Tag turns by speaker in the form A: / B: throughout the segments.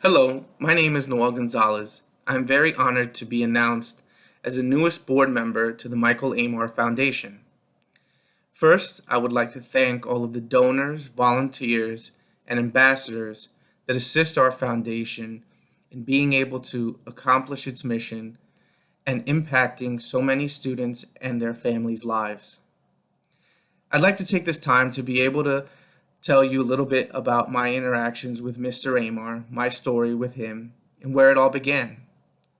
A: Hello, my name is Noel Gonzalez. I am very honored to be announced as the newest board member to the Michael Amar Foundation. First, I would like to thank all of the donors, volunteers, and ambassadors that assist our foundation in being able to accomplish its mission and impacting so many students and their families' lives. I'd like to take this time to be able to tell you a little bit about my interactions with Mr. Amar, my story with him, and where it all began,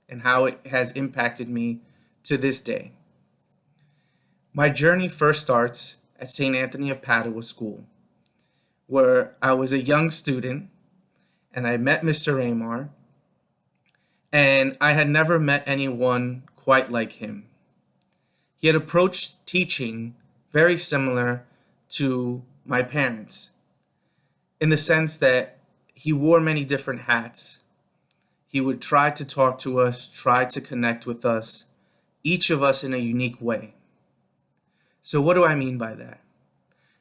A: and how it has impacted me to this day. My journey first starts at St. Anthony of Padua School, where I was a young student and I met Mr. Amar, and I had never met anyone quite like him. He had approached teaching very similar to my parents, in the sense that he wore many different hats. He would try to talk to us, try to connect with us, each of us in a unique way. So, what do I mean by that?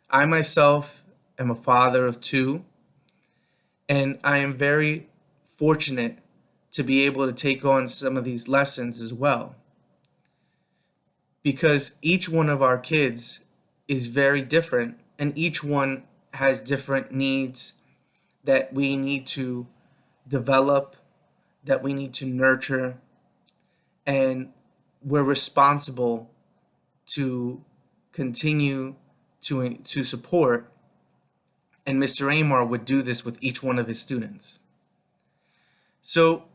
A: I myself am a father of two, and I am very fortunate to be able to take on some of these lessons as well. Because each one of our kids is very different, and each one has different needs that we need to develop, that we need to nurture, and we're responsible to continue to support. And Mr. Amar would do this with each one of his students. So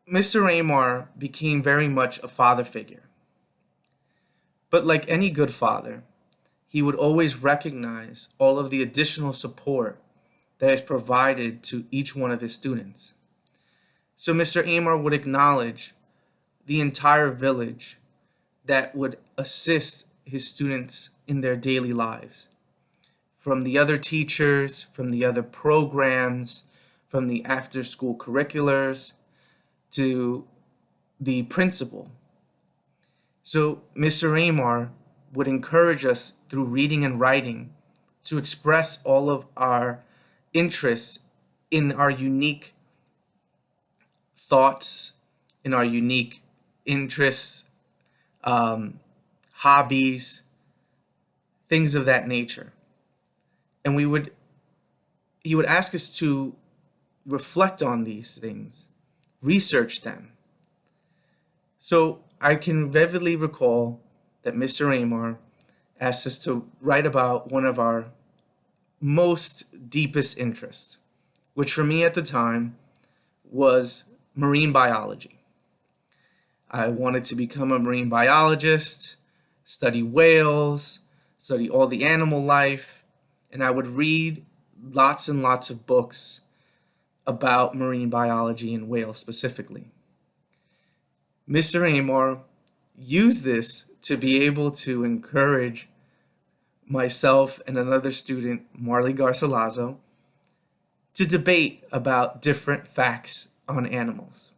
A: Mr. Amar became very much a father figure. But like any good father, he would always recognize all of the additional support that is provided to each one of his students. So Mr. Amar would acknowledge the entire village that would assist his students in their daily lives. From the other teachers, from the other programs, from the after-school curriculars, to the principal. So Mr. Amar would encourage us through reading and writing to express all of our interests in our unique thoughts, in our unique interests, hobbies, things of that nature. And he would ask us to reflect on these things, research them. So I can vividly recall that Mr. Amar asked us to write about one of our most deepest interests, which for me at the time was marine biology. I wanted to become a marine biologist, study whales, study all the animal life, and I would read lots and lots of books about marine biology and whales specifically. Mr. Amar used this to be able to encourage myself and another student, Marley Garcilaso, to debate about different facts on animals.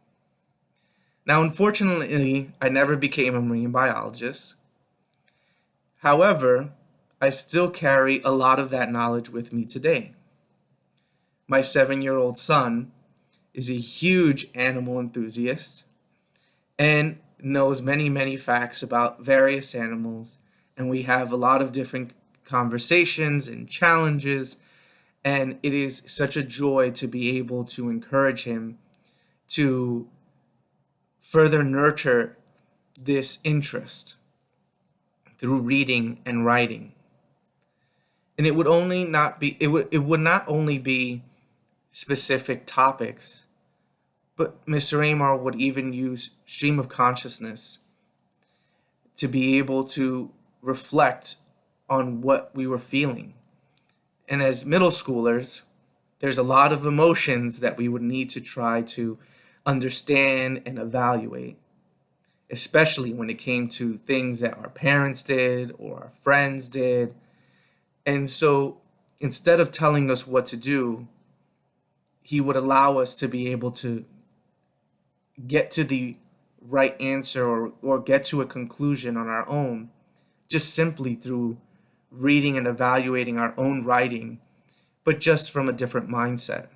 A: Now, unfortunately, I never became a marine biologist. However, I still carry a lot of that knowledge with me today. My 7-year-old son is a huge animal enthusiast and knows many, many facts about various animals, and we have a lot of different conversations and challenges, and it is such a joy to be able to encourage him to further nurture this interest through reading and writing. And it would not only be specific topics, but Mr. Amar would even use stream of consciousness to be able to reflect on what we were feeling. And as middle schoolers, there's a lot of emotions that we would need to try to understand and evaluate, especially when it came to things that our parents did or our friends did. And so instead of telling us what to do, he would allow us to be able to get to the right answer or get to a conclusion on our own, just simply through reading and evaluating our own writing, but just from a different mindset.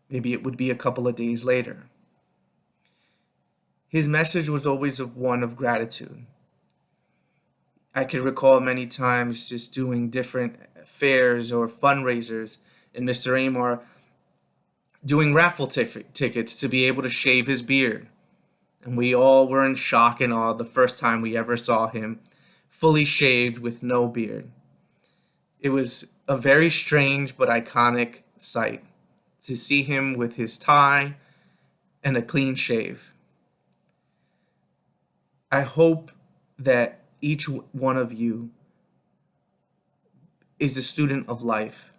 A: Maybe it would be a couple of days later. His message was always one of gratitude. I could recall many times just doing different fairs or fundraisers, and Mr. Amar doing tickets to be able to shave his beard. And we all were in shock and awe the first time we ever saw him fully shaved with no beard. It was a very strange but iconic sight to see him with his tie and a clean shave. I hope that each one of you is a student of life.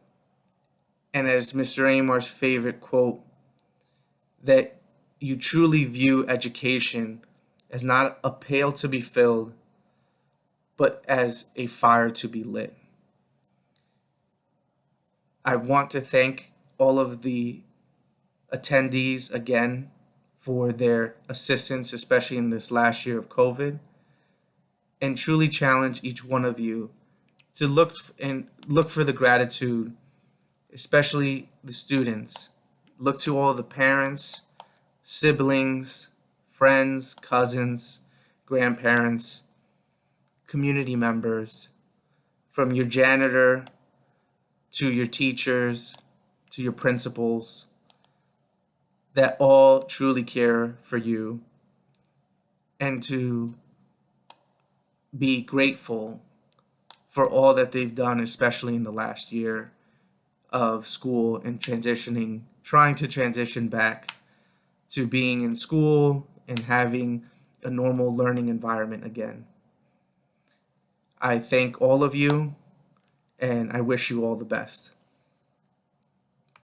A: And as Mr. Amar's favorite quote, that you truly view education as not a pail to be filled, but as a fire to be lit. I want to thank all of the attendees again for their assistance, especially in this last year of COVID, and truly challenge each one of you to look for the gratitude, especially the students. Look to all the parents, siblings, friends, cousins, grandparents, community members, from your janitor to your teachers to your principals, that all truly care for you, and to be grateful for all that they've done, especially in the last year of school and trying to transition back to being in school and having a normal learning environment again. I thank all of you, and I wish you all the best.